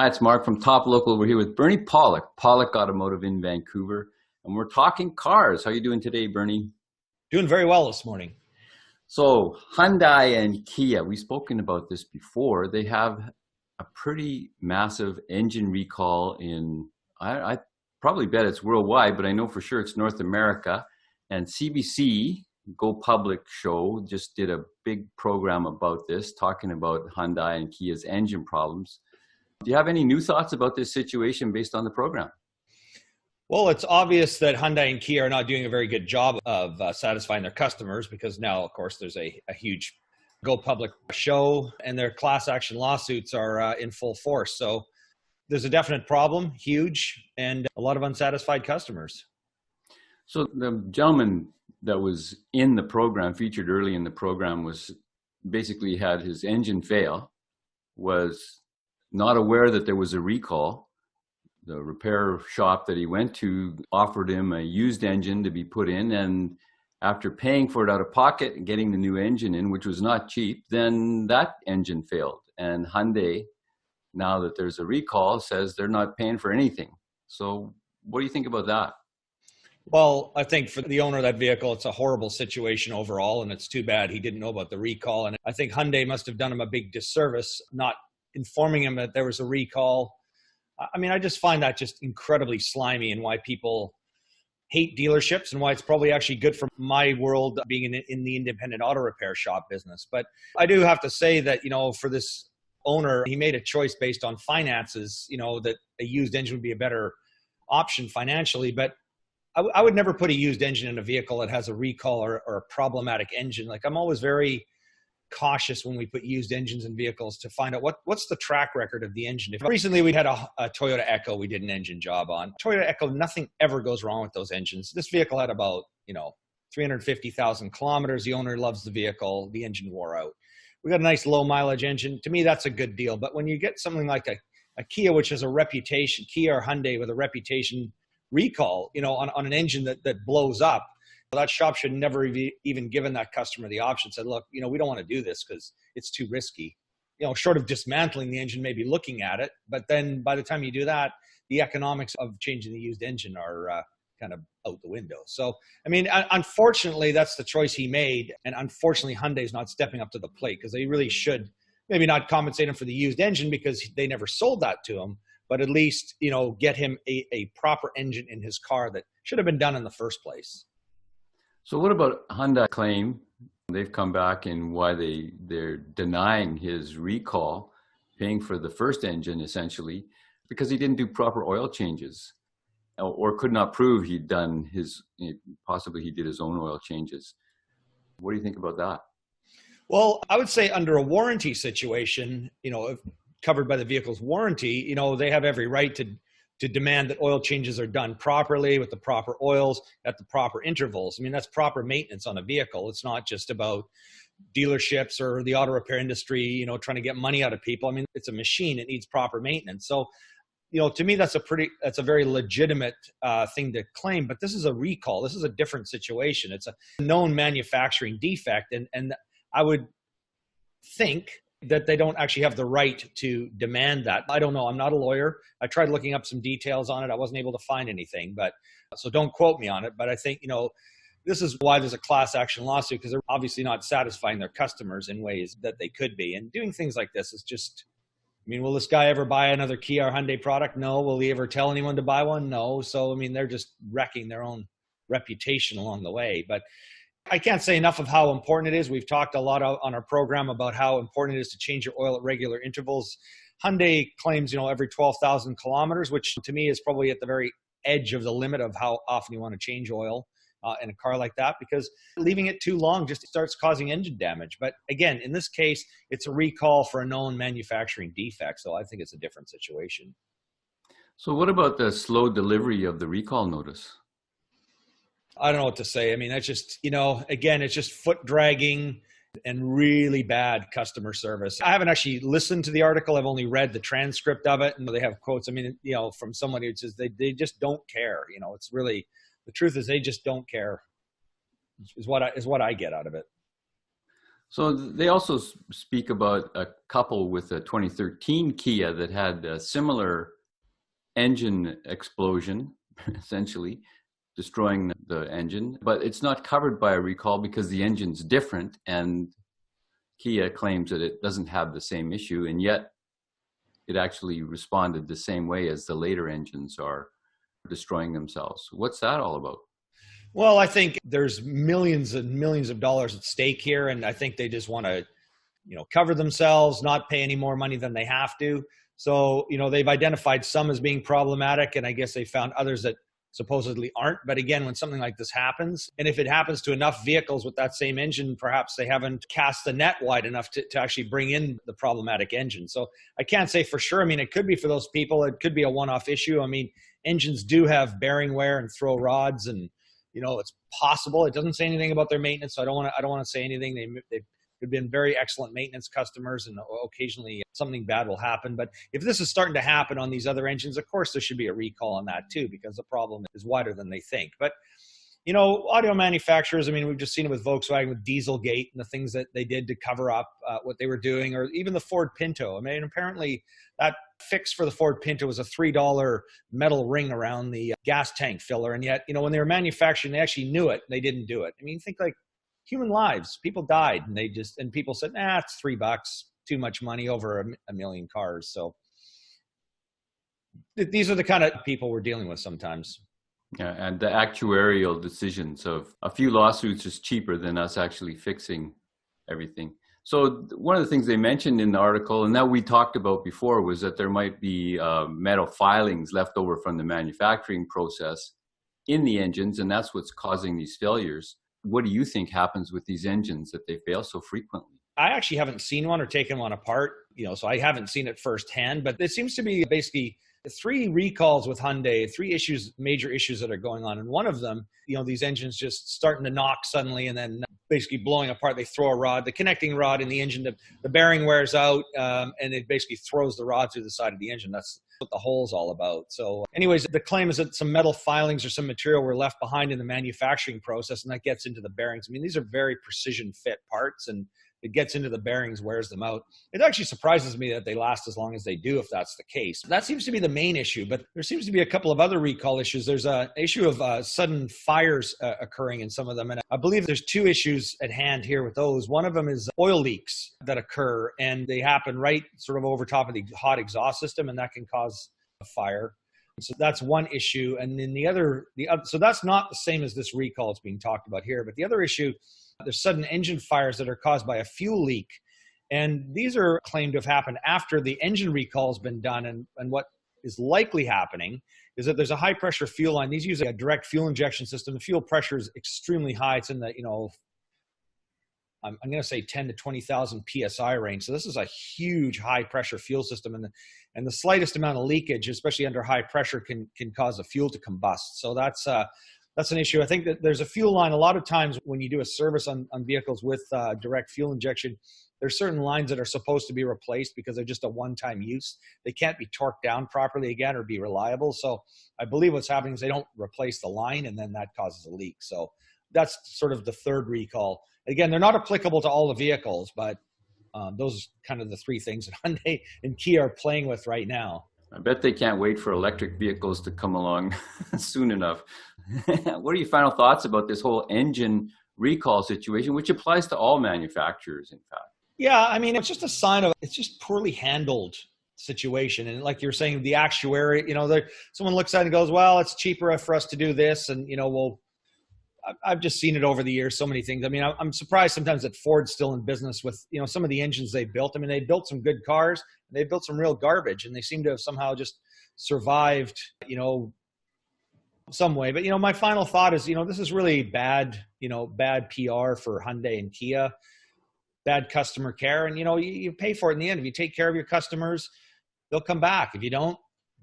Hi, it's Mark from Top Local. We're here with Bernie Pawlik, Pawlik Automotive in Vancouver, and we're talking cars. How are you doing today, Bernie? Doing very well this morning. So Hyundai and Kia, we've spoken about this before. They have a pretty massive engine recall in, I probably bet it's worldwide, but I know for sure it's North America. And CBC, Go Public show, just did a big program about this, talking about Hyundai and Kia's engine problems. Do you have any new thoughts about this situation based on the program? Well, it's obvious that Hyundai and Kia are not doing a very good job of satisfying their customers because now, of course, there's a huge Go Public show and their class action lawsuits are in full force. So there's a definite problem, huge, and a lot of unsatisfied customers. So the gentleman that was in the program, featured early in the program, was basically had his engine fail, was not aware that there was a recall. The repair shop that he went to offered him a used engine to be put in, and after paying for it out of pocket and getting the new engine in, which was not cheap, then that engine failed. And Hyundai, now that there's a recall, says they're not paying for anything. So what do you think about that? Well, I think for the owner of that vehicle, it's a horrible situation overall, and it's too bad he didn't know about the recall. And I think Hyundai must have done him a big disservice, not informing him that there was a recall. I mean, I just find that just incredibly slimy, and why people hate dealerships and why it's probably actually good for my world being in the independent auto repair shop business. But I do have to say that, for this owner, he made a choice based on finances, that a used engine would be a better option financially. But I would never put a used engine in a vehicle that has a recall or a problematic engine. Like, I'm always very cautious when we put used engines in vehicles to find out what's the track record of the engine. Recently we had a Toyota Echo we did an engine job on. Toyota Echo, nothing ever goes wrong with those engines. This vehicle had about 350,000 kilometers. The owner loves the vehicle. The engine wore out. We got a nice low mileage engine. To me, that's a good deal. But when you get something like a Kia, which has a reputation, Kia or Hyundai with a reputation recall, on an engine that blows up, that shop should never even given that customer the option. Said, look, we don't want to do this because it's too risky. Short of dismantling the engine, maybe looking at it. But then by the time you do that, the economics of changing the used engine are kind of out the window. So, I mean, unfortunately, that's the choice he made. And unfortunately, Hyundai's not stepping up to the plate because they really should maybe not compensate him for the used engine because they never sold that to him, but at least, get him a proper engine in his car that should have been done in the first place. So what about Hyundai claim? They've come back and why they're denying his recall, paying for the first engine essentially, because he didn't do proper oil changes or could not prove possibly he did his own oil changes. What do you think about that? Well, I would say under a warranty situation, covered by the vehicle's warranty, they have every right to demand that oil changes are done properly with the proper oils at the proper intervals. I mean, that's proper maintenance on a vehicle. It's not just about dealerships or the auto repair industry, trying to get money out of people. I mean, it's a machine. It needs proper maintenance. So, to me, that's a very legitimate thing to claim, but this is a recall. This is a different situation. It's a known manufacturing defect. And I would think that they don't actually have the right to demand that. I don't know. I'm not a lawyer. I tried looking up some details on it. I wasn't able to find anything, so don't quote me on it. But I think, this is why there's a class action lawsuit, because they're obviously not satisfying their customers in ways that they could be. And doing things like this is just, will this guy ever buy another Kia or Hyundai product? No. Will he ever tell anyone to buy one? No. So, they're just wrecking their own reputation along the way. But I can't say enough of how important it is. We've talked a lot on our program about how important it is to change your oil at regular intervals. Hyundai claims, every 12,000 kilometers, which to me is probably at the very edge of the limit of how often you want to change oil in a car like that, because leaving it too long just starts causing engine damage. But again, in this case, it's a recall for a known manufacturing defect. So I think it's a different situation. So what about the slow delivery of the recall notice? I don't know what to say. That's just, again, it's just foot dragging and really bad customer service. I haven't actually listened to the article. I've only read the transcript of it, and they have quotes. From someone who says they just don't care. It's really, the truth is they just don't care is what I get out of it. So they also speak about a couple with a 2013 Kia that had a similar engine explosion, essentially destroying the engine, but it's not covered by a recall because the engine's different, and Kia claims that it doesn't have the same issue, and yet it actually responded the same way as the later engines are destroying themselves. What's that all about? Well, I think there's millions and millions of dollars at stake here, and I think they just want to, cover themselves, not pay any more money than they have to. So, they've identified some as being problematic, and I guess they found others that supposedly aren't. But again, when something like this happens, and if it happens to enough vehicles with that same engine, perhaps they haven't cast the net wide enough to actually bring in the problematic engine. So I can't say for sure. I mean, it could be for those people. It could be a one-off issue. I mean, engines do have bearing wear and throw rods, and it's possible. It doesn't say anything about their maintenance, so I don't want to say anything. They've been very excellent maintenance customers, and occasionally something bad will happen. But if this is starting to happen on these other engines, of course there should be a recall on that too, because the problem is wider than they think. But audio manufacturers, I mean, we've just seen it with Volkswagen with Dieselgate and the things that they did to cover up what they were doing, or even the Ford Pinto. I mean, apparently that fix for the Ford Pinto was a $3 metal ring around the gas tank filler. And yet, when they were manufacturing, they actually knew it. And they didn't do it. I mean, think like human lives. People died, and people said, it's $3, too much money over a million cars. So these are the kind of people we're dealing with sometimes. Yeah, and the actuarial decisions of a few lawsuits is cheaper than us actually fixing everything. So one of the things they mentioned in the article, and that we talked about before, was that there might be metal filings left over from the manufacturing process in the engines, and that's what's causing these failures. What do you think happens with these engines that they fail so frequently? I actually haven't seen one or taken one apart, so I haven't seen it firsthand, but there seems to be basically 3 recalls with Hyundai, 3 major issues that are going on. And one of them, these engines just starting to knock suddenly and then basically blowing apart. They throw a rod, the connecting rod in the engine, the bearing wears out, and it basically throws the rod through the side of the engine. That's what the hole's all about. So anyways, the claim is that some metal filings or some material were left behind in the manufacturing process, and that gets into the bearings. I mean, these are very precision fit parts, and it gets into the bearings, wears them out. It actually surprises me that they last as long as they do, if that's the case. That seems to be the main issue, but there seems to be a couple of other recall issues. There's an issue of sudden fires occurring in some of them, and I believe there's 2 issues at hand here with those. One of them is oil leaks that occur, and they happen right sort of over top of the hot exhaust system, and that can cause a fire. So that's one issue. And then the other, so that's not the same as this recall that's being talked about here, but the other issue, there's sudden engine fires that are caused by a fuel leak. And these are claimed to have happened after the engine recall has been done. And what is likely happening is that there's a high pressure fuel line. These use a direct fuel injection system. The fuel pressure is extremely high. It's in the, I'm going to say 10 to 20,000 PSI range. So this is a huge high pressure fuel system. And the slightest amount of leakage, especially under high pressure, can cause the fuel to combust. So that's an issue. I think that there's a fuel line. A lot of times when you do a service on vehicles with direct fuel injection, there's certain lines that are supposed to be replaced because they're just a one-time use. They can't be torqued down properly again or be reliable. So I believe what's happening is they don't replace the line, and then that causes a leak. So that's sort of the 3rd recall. Again, they're not applicable to all the vehicles, but those are kind of the 3 things that Hyundai and Kia are playing with right now. I bet they can't wait for electric vehicles to come along soon enough. What are your final thoughts about this whole engine recall situation, which applies to all manufacturers, in fact? Yeah, I mean, it's just a sign of, it's just poorly handled situation. And like you're saying, the actuary, someone looks at it and goes, well, it's cheaper for us to do this. And, I've just seen it over the years, so many things. I mean, I'm surprised sometimes that Ford's still in business with, some of the engines they built. I mean, they built some good cars, and they built some real garbage, and they seem to have somehow just survived, some way. But, my final thought is, this is really bad PR for Hyundai and Kia, bad customer care. And, you pay for it in the end. If you take care of your customers, they'll come back. If you don't,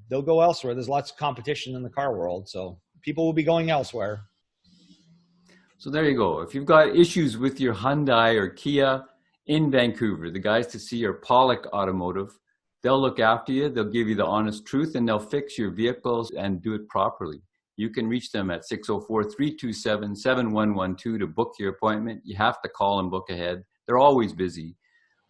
they'll go elsewhere. There's lots of competition in the car world, so people will be going elsewhere. So there you go. If you've got issues with your Hyundai or Kia in Vancouver, the guys to see are Pawlik Automotive. They'll look after you. They'll give you the honest truth, and they'll fix your vehicles and do it properly. You can reach them at 604-327-7112 to book your appointment. You have to call and book ahead. They're always busy.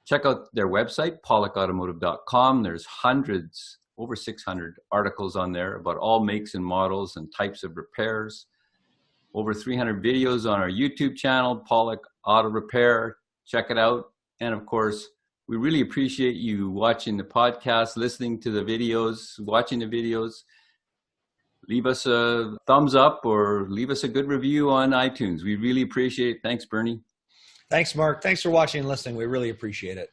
Check out their website, pawlikautomotive.com. There's hundreds, over 600 articles on there about all makes and models and types of repairs. Over 300 videos on our YouTube channel, Pawlik Auto Repair. Check it out. And of course, we really appreciate you watching the podcast, listening to the videos, watching the videos. Leave us a thumbs up or leave us a good review on iTunes. We really appreciate it. Thanks, Bernie. Thanks, Mark. Thanks for watching and listening. We really appreciate it.